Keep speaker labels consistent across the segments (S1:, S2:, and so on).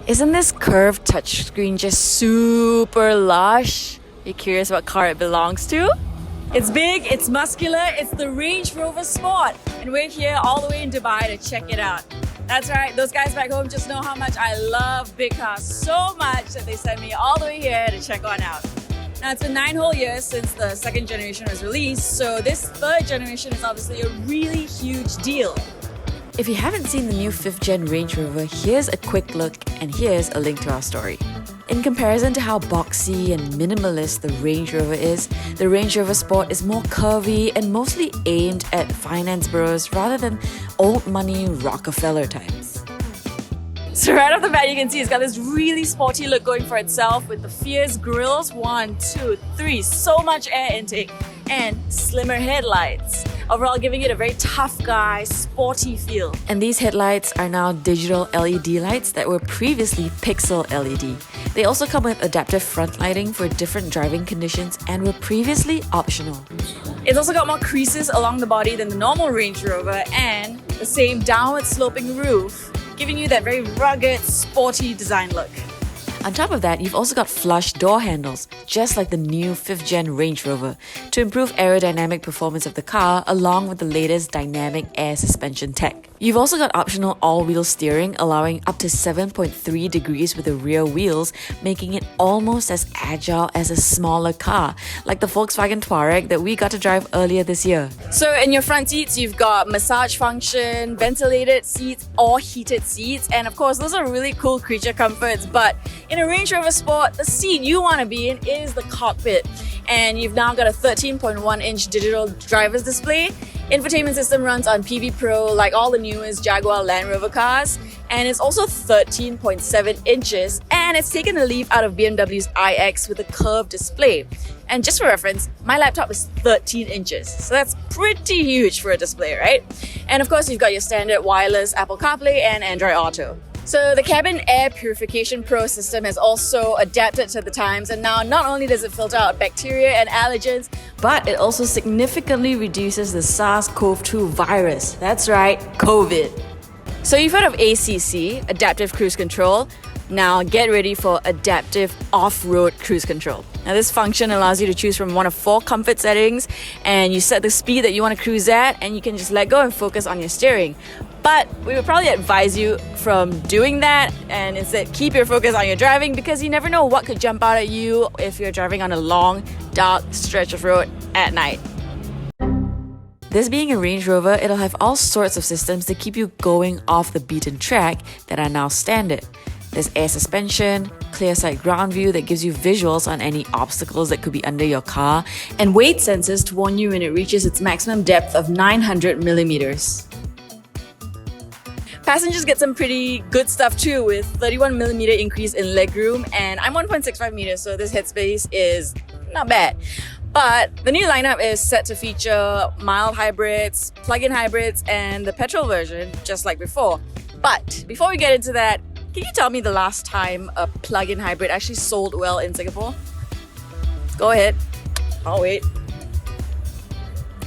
S1: Isn't this curved touchscreen just super lush? You curious what car it belongs to? It's big, it's muscular, it's the Range Rover Sport. And we're here all the way in Dubai to check it out. That's right, those guys back home just know how much I love big cars so much that they sent me all the way here to check one out. Now, it's been 9 whole years since the second generation was released, so this third generation is obviously a really huge deal. If you haven't seen the new 5th Gen Range Rover, here's a quick look and here's a link to our story. In comparison to how boxy and minimalist the Range Rover is, the Range Rover Sport is more curvy and mostly aimed at finance bros rather than old money Rockefeller types. So right off the bat, you can see it's got this really sporty look going for itself with the fierce grills, 1, 2, 3, so much air intake, and slimmer headlights. Overall giving it a very tough guy, sporty feel. And these headlights are now digital LED lights that were previously pixel LED. They also come with adaptive front lighting for different driving conditions and were previously optional. It's also got more creases along the body than the normal Range Rover and the same downward sloping roof, giving you that very rugged, sporty design look. On top of that, you've also got flush door handles, just like the new 5th Gen Range Rover, to improve aerodynamic performance of the car along with the latest dynamic air suspension tech. You've also got optional all-wheel steering, allowing up to 7.3 degrees with the rear wheels, making it almost as agile as a smaller car, like the Volkswagen Touareg that we got to drive earlier this year. So in your front seats, you've got massage function, ventilated seats or heated seats, and of course those are really cool creature comforts, but in a Range Rover Sport, the seat you want to be in is the cockpit. And you've now got a 13.1-inch digital driver's display. Infotainment system runs on PV Pro like all the newest Jaguar Land Rover cars. And it's also 13.7 inches. And it's taken a leaf out of BMW's iX with a curved display. And just for reference, my laptop is 13 inches. So that's pretty huge for a display, right? And of course, you've got your standard wireless Apple CarPlay and Android Auto. So the Cabin Air Purification Pro system has also adapted to the times, and now not only does it filter out bacteria and allergens, but it also significantly reduces the SARS-CoV-2 virus. That's right, COVID. So you've heard of ACC, Adaptive Cruise Control. Now get ready for Adaptive Off-Road Cruise Control. Now this function allows you to choose from one of 4 comfort settings, and you set the speed that you want to cruise at, and you can just let go and focus on your steering. But we would probably advise you from doing that and instead keep your focus on your driving, because you never know what could jump out at you if you're driving on a long, dark stretch of road at night. This being a Range Rover, it'll have all sorts of systems to keep you going off the beaten track that are now standard. There's air suspension, clear sight ground view that gives you visuals on any obstacles that could be under your car, and weight sensors to warn you when it reaches its maximum depth of 900 millimeters. Passengers get some pretty good stuff too, with 31mm increase in legroom, and I'm 1.65 meters, so this headspace is not bad. But the new lineup is set to feature mild hybrids, plug-in hybrids, and the petrol version, just like before. But before we get into that, can you tell me the last time a plug-in hybrid actually sold well in Singapore? Go ahead, I'll wait.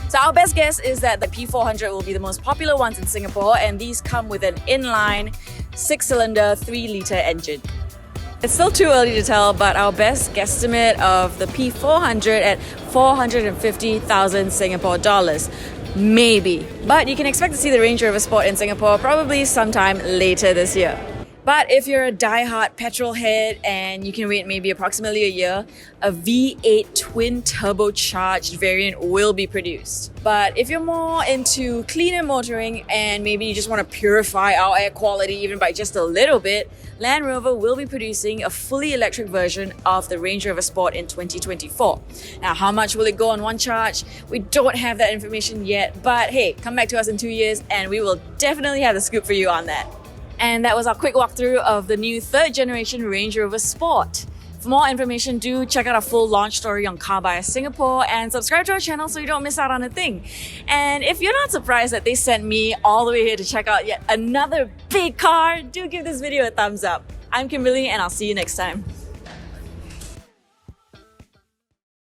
S1: So our best guess is that the P400 will be the most popular ones in Singapore, and these come with an inline 6-cylinder 3-litre engine. It's still too early to tell, but our best guesstimate of the P400 at 450,000 Singapore dollars. Maybe. But you can expect to see the Range Rover Sport in Singapore probably sometime later this year. But if you're a die-hard petrol head and you can wait maybe approximately a year, a V8 twin turbocharged variant will be produced. But if you're more into cleaner motoring and maybe you just want to purify our air quality even by just a little bit, Land Rover will be producing a fully electric version of the Range Rover Sport in 2024. Now, how much will it go on one charge? We don't have that information yet, but hey, come back to us in 2 years and we will definitely have the scoop for you on that. And that was our quick walkthrough of the new 3rd generation Range Rover Sport. For more information, do check out our full launch story on CarBuyer Singapore and subscribe to our channel so you don't miss out on a thing. And if you're not surprised that they sent me all the way here to check out yet another big car, do give this video a thumbs up. I'm Kimberley and I'll see you next time.